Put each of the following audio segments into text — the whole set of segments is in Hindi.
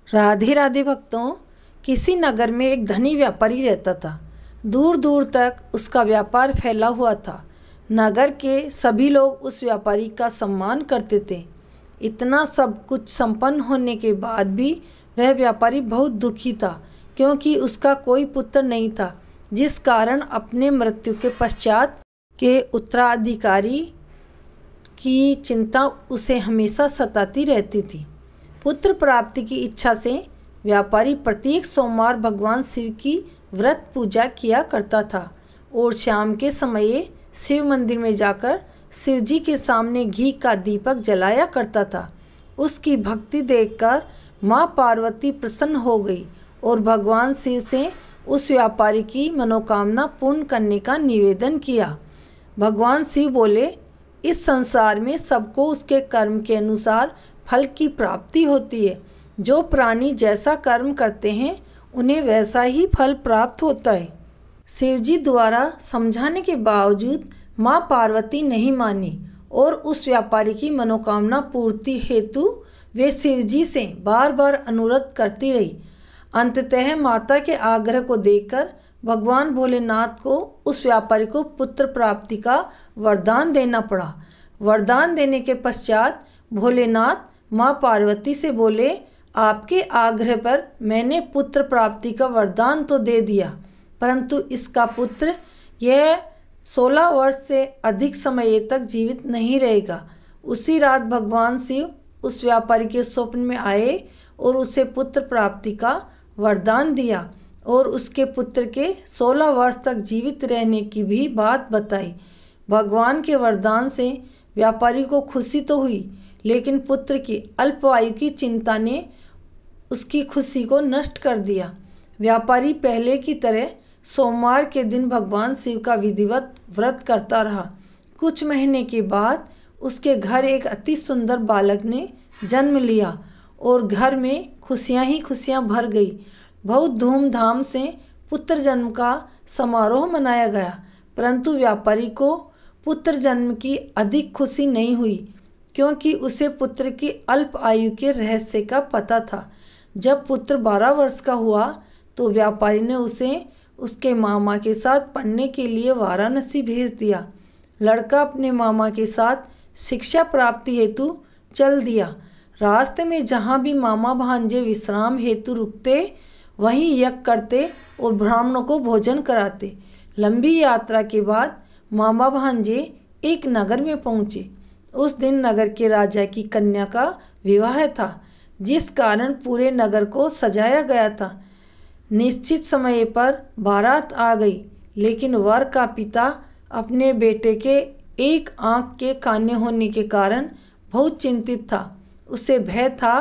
राधे राधे भक्तों। किसी नगर में एक धनी व्यापारी रहता था। दूर दूर तक उसका व्यापार फैला हुआ था। नगर के सभी लोग उस व्यापारी का सम्मान करते थे। इतना सब कुछ संपन्न होने के बाद भी वह व्यापारी बहुत दुखी था, क्योंकि उसका कोई पुत्र नहीं था, जिस कारण अपने मृत्यु के पश्चात के उत्तराधिकारी की चिंता उसे हमेशा सताती रहती थी। पुत्र प्राप्ति की इच्छा से व्यापारी प्रत्येक सोमवार भगवान शिव की व्रत पूजा किया करता था और शाम के समय शिव मंदिर में जाकर शिव जी के सामने घी का दीपक जलाया करता था। उसकी भक्ति देखकर माँ पार्वती प्रसन्न हो गई और भगवान शिव से उस व्यापारी की मनोकामना पूर्ण करने का निवेदन किया। भगवान शिव बोले, इस संसार में सबको उसके कर्म के अनुसार फल की प्राप्ति होती है। जो प्राणी जैसा कर्म करते हैं उन्हें वैसा ही फल प्राप्त होता है। शिवजी द्वारा समझाने के बावजूद माँ पार्वती नहीं मानी और उस व्यापारी की मनोकामना पूर्ति हेतु वे शिवजी से बार बार अनुरोध करती रही। अंततः माता के आग्रह को देखकर भगवान भोलेनाथ को उस व्यापारी को पुत्र प्राप्ति का वरदान देना पड़ा। वरदान देने के पश्चात भोलेनाथ माँ पार्वती से बोले, आपके आग्रह पर मैंने पुत्र प्राप्ति का वरदान तो दे दिया, परंतु इसका पुत्र यह 16 वर्ष से अधिक समय तक जीवित नहीं रहेगा। उसी रात भगवान शिव उस व्यापारी के स्वप्न में आए और उसे पुत्र प्राप्ति का वरदान दिया और उसके पुत्र के 16 वर्ष तक जीवित रहने की भी बात बताई। भगवान के वरदान से व्यापारी को खुशी तो हुई, लेकिन पुत्र की अल्पायु की चिंता ने उसकी खुशी को नष्ट कर दिया। व्यापारी पहले की तरह सोमवार के दिन भगवान शिव का विधिवत व्रत करता रहा। कुछ महीने के बाद उसके घर एक अति सुंदर बालक ने जन्म लिया और घर में खुशियां ही खुशियां भर गई। बहुत धूमधाम से पुत्र जन्म का समारोह मनाया गया, परंतु व्यापारी को पुत्र जन्म की अधिक खुशी नहीं हुई, क्योंकि उसे पुत्र की अल्प आयु के रहस्य का पता था। जब पुत्र 12 वर्ष का हुआ तो व्यापारी ने उसे उसके मामा के साथ पढ़ने के लिए वाराणसी भेज दिया। लड़का अपने मामा के साथ शिक्षा प्राप्ति हेतु चल दिया। रास्ते में जहाँ भी मामा भांजे विश्राम हेतु रुकते वहीं यज्ञ करते और ब्राह्मणों को भोजन कराते। लंबी यात्रा के बाद मामा भांजे एक नगर में पहुँचे। उस दिन नगर के राजा की कन्या का विवाह था, जिस कारण पूरे नगर को सजाया गया था। निश्चित समय पर बारात आ गई, लेकिन वर का पिता अपने बेटे के एक आंख के काने होने के कारण बहुत चिंतित था। उसे भय था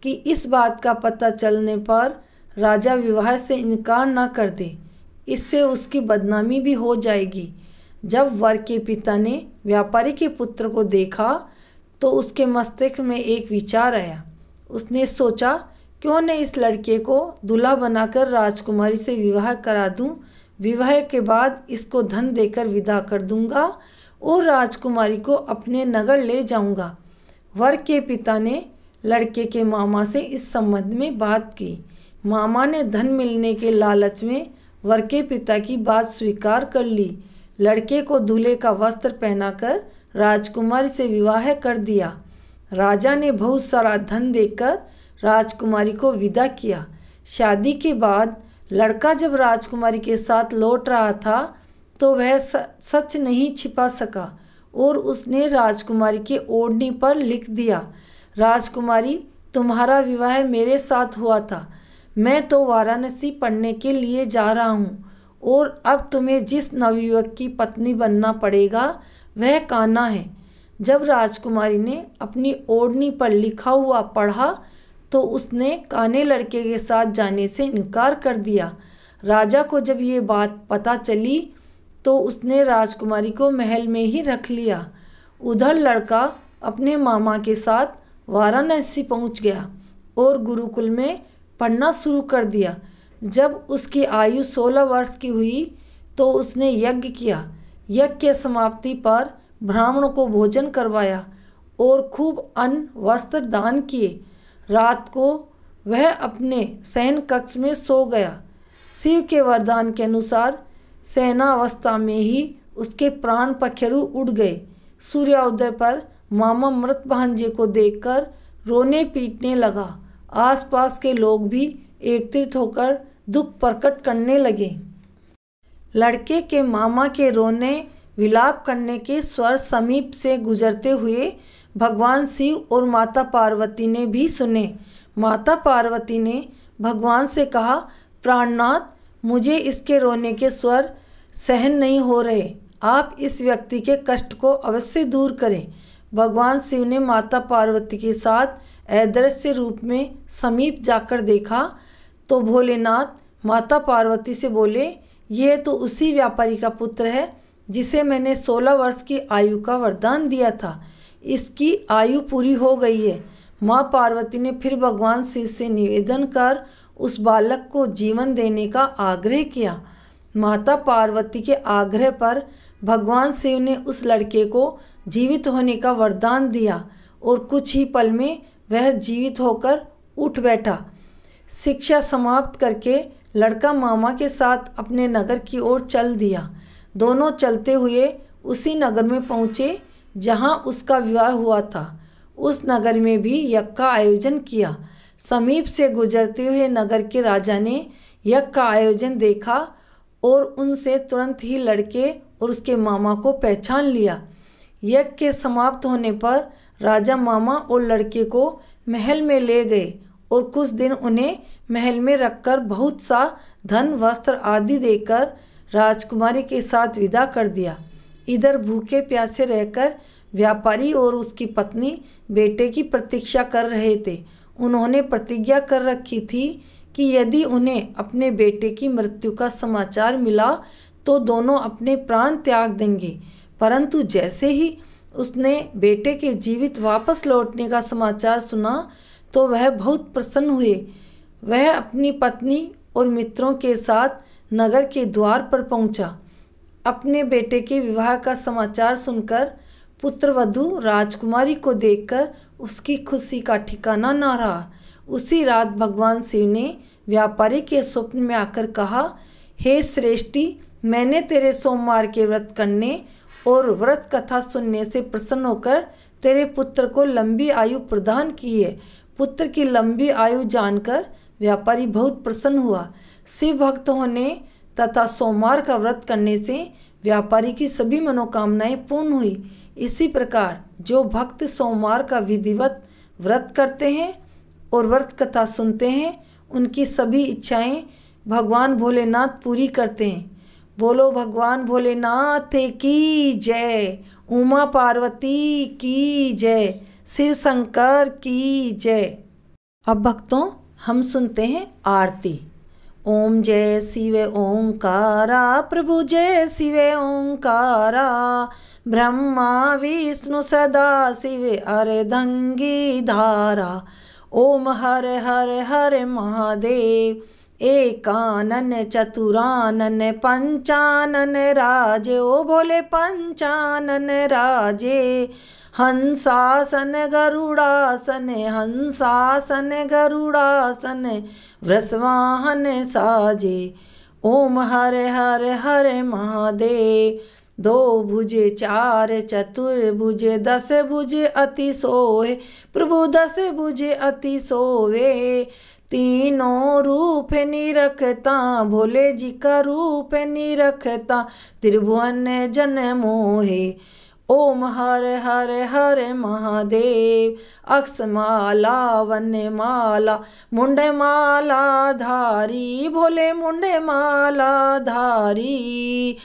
कि इस बात का पता चलने पर राजा विवाह से इनकार न कर दे, इससे उसकी बदनामी भी हो जाएगी। जब वर के पिता ने व्यापारी के पुत्र को देखा तो उसके मस्तिष्क में एक विचार आया। उसने सोचा, क्यों न इस लड़के को दूल्हा बनाकर राजकुमारी से विवाह करा दूं। विवाह के बाद इसको धन देकर विदा कर दूंगा और राजकुमारी को अपने नगर ले जाऊंगा। वर के पिता ने लड़के के मामा से इस संबंध में बात की। मामा ने धन मिलने के लालच में वर के पिता की बात स्वीकार कर ली। लड़के को दूल्हे का वस्त्र पहनाकर राजकुमारी से विवाह कर दिया। राजा ने बहुत सारा धन देकर राजकुमारी को विदा किया। शादी के बाद लड़का जब राजकुमारी के साथ लौट रहा था तो वह सच नहीं छिपा सका और उसने राजकुमारी के ओढ़नी पर लिख दिया, राजकुमारी, तुम्हारा विवाह मेरे साथ हुआ था। मैं तो वाराणसी पढ़ने के लिए जा रहा हूँ और अब तुम्हें जिस नवयुवक की पत्नी बनना पड़ेगा वह कान्हा है। जब राजकुमारी ने अपनी ओढ़नी पर लिखा हुआ पढ़ा तो उसने काने लड़के के साथ जाने से इनकार कर दिया। राजा को जब ये बात पता चली तो उसने राजकुमारी को महल में ही रख लिया। उधर लड़का अपने मामा के साथ वाराणसी पहुंच गया और गुरुकुल में पढ़ना शुरू कर दिया। जब उसकी आयु 16 वर्ष की हुई तो उसने यज्ञ किया। यज्ञ के समाप्ति पर ब्राह्मणों को भोजन करवाया और खूब अन्न वस्त्र दान किए। रात को वह अपने शयन कक्ष में सो गया। शिव के वरदान के अनुसार शयनावस्था में ही उसके प्राण पखेरु उड़ गए। सूर्योदय पर मामा मृत भांजे को देखकर रोने पीटने लगा। आसपास के लोग भी एकत्रित होकर दुख प्रकट करने लगे। लड़के के मामा के रोने विलाप करने के स्वर समीप से गुजरते हुए भगवान शिव और माता पार्वती ने भी सुने। माता पार्वती ने भगवान से कहा, प्राणनाथ, मुझे इसके रोने के स्वर सहन नहीं हो रहे। आप इस व्यक्ति के कष्ट को अवश्य दूर करें। भगवान शिव ने माता पार्वती के साथ अदृश्य रूप में समीप जाकर देखा तो भोलेनाथ माता पार्वती से बोले, यह तो उसी व्यापारी का पुत्र है जिसे मैंने 16 वर्ष की आयु का वरदान दिया था। इसकी आयु पूरी हो गई है। माँ पार्वती ने फिर भगवान शिव से निवेदन कर उस बालक को जीवन देने का आग्रह किया। माता पार्वती के आग्रह पर भगवान शिव ने उस लड़के को जीवित होने का वरदान दिया और कुछ ही पल में वह जीवित होकर उठ बैठा। शिक्षा समाप्त करके लड़का मामा के साथ अपने नगर की ओर चल दिया। दोनों चलते हुए उसी नगर में पहुँचे जहाँ उसका विवाह हुआ था। उस नगर में भी यज्ञ का आयोजन किया। समीप से गुजरते हुए नगर के राजा ने यज्ञ का आयोजन देखा और उनसे तुरंत ही लड़के और उसके मामा को पहचान लिया। यज्ञ के समाप्त होने पर राजा मामा और लड़के को महल में ले गए और कुछ दिन उन्हें महल में रखकर बहुत सा धन वस्त्र आदि देकर राजकुमारी के साथ विदा कर दिया। इधर भूखे प्यासे रहकर व्यापारी और उसकी पत्नी बेटे की प्रतीक्षा कर रहे थे। उन्होंने प्रतिज्ञा कर रखी थी कि यदि उन्हें अपने बेटे की मृत्यु का समाचार मिला तो दोनों अपने प्राण त्याग देंगे। परंतु जैसे ही उसने बेटे के जीवित वापस लौटने का समाचार सुना तो वह बहुत प्रसन्न हुए। वह अपनी पत्नी और मित्रों के साथ नगर के द्वार पर पहुंचा। अपने बेटे के विवाह का समाचार सुनकर पुत्रवधू राजकुमारी को देखकर उसकी खुशी का ठिकाना न रहा। उसी रात भगवान शिव ने व्यापारी के स्वप्न में आकर कहा, हे श्रेष्ठी, मैंने तेरे सोमवार के व्रत करने और व्रत कथा सुनने से प्रसन्न होकर तेरे पुत्र को लंबी आयु प्रदान की है। पुत्र की लंबी आयु जानकर व्यापारी बहुत प्रसन्न हुआ। शिव भक्त होने तथा सोमवार का व्रत करने से व्यापारी की सभी मनोकामनाएं पूर्ण हुई। इसी प्रकार जो भक्त सोमवार का विधिवत व्रत करते हैं और व्रत कथा सुनते हैं, उनकी सभी इच्छाएं भगवान भोलेनाथ पूरी करते हैं। बोलो भगवान भोलेनाथ की जय, उमा पार्वती की जय, शिव शंकर की जय। अब भक्तों, हम सुनते हैं आरती। ओम जय शिव ओंकारा, प्रभु जय शिव ओंकारा, ब्रह्मा विष्णु सदा शिव अर्धंगी धारा। ओम हर हर हर महादेव, एकानन चतुरानन पंचानन राजे। ओ भोले पंचानन राजे, हंसासन गरुड़ासन, हंसासन गरुड़ासन, वृषवाहन साजे। ओम हर हर हर महादेव, दो भुजे चार चतुर्भुजे, 10 भुजे अति सोहे, प्रभु 10 भुजे अति सोवे। तीनों रूप निरखता, भोले जी का रूप निरखता, त्रिभुवन जन मोहे। ओम हर हर हर महादेव, अक्षमाला वन्य माला, मुंडे माला धारी, भोले मुंडे माला धारी।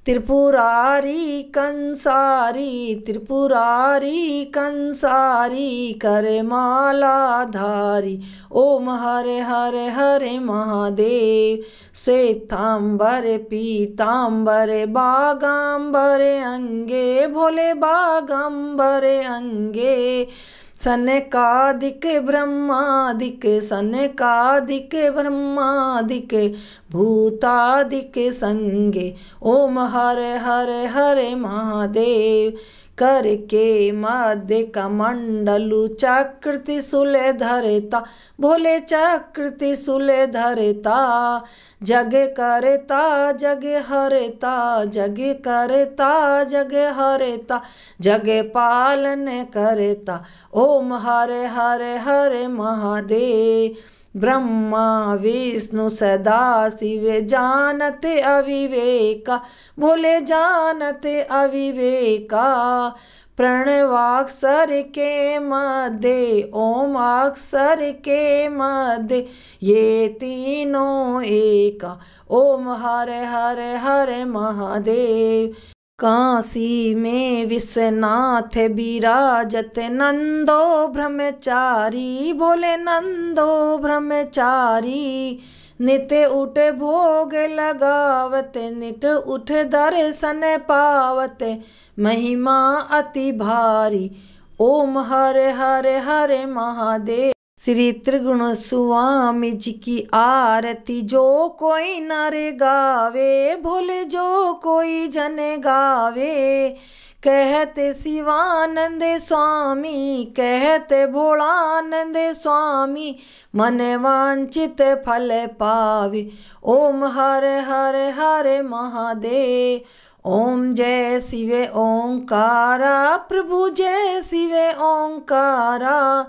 त्रिपुरारी कंसारी, त्रिपुरारी कंसारी, करे माला धारी। ओम हर हर हर महादेव, श्वेतांबर पीतांबर, बागांबर अंगे, भोले बागांबर अंगे। सनकादिक ब्रह्मादिक, सनकादिक ब्रह्मादिक, भूतादिक संगे। ओम हर हर हर महादेव, करके मध्य कमंडलु चक्र त्रिशूल धरता, भोले चक्र त्रिशूल धरता। जग करता जग हरता, जग करता जग हरता, जग पालन करता। ओम हरे हरे हरे महादेव। ब्रह्मा विष्णु सदा शिव जानते अविवेका, भोले जानते अविवेका। प्रणवाक्षर के मध्य ओम अक्षर के मध्य, ये तीनों एका। ओम हरे हरे हरे महादेव। काशी में विश्वनाथ विराजत, नंदो ब्रह्मचारी, भोले नंदो ब्रह्मचारी। नित उठ भोग लगावत, नित उठ दर्शन पावत, महिमा अति भारी। ओम हरे हरे हरे महादेव। श्री त्रिगुण स्वामी जी की आरती जो कोई नर गावे, भोले जो कोई जन गावे। कहते शिवानंद स्वामी, कहते भोलानंद स्वामी, मन वांछित फल पावे। ओम हरे हरे हरे महादेव। ओम जय शिव ओंकारा, प्रभु जय शिव ओंकारा।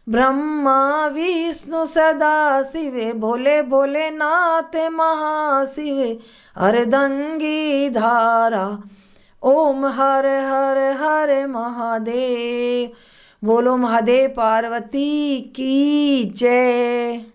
ब्रह्मा विष्णु सदा शिव, भोले भोलेनाथ महाशिव, अर्धंगी धारा। ओम हरे हरे हरे महादेव। बोलो महादेव पार्वती की जय।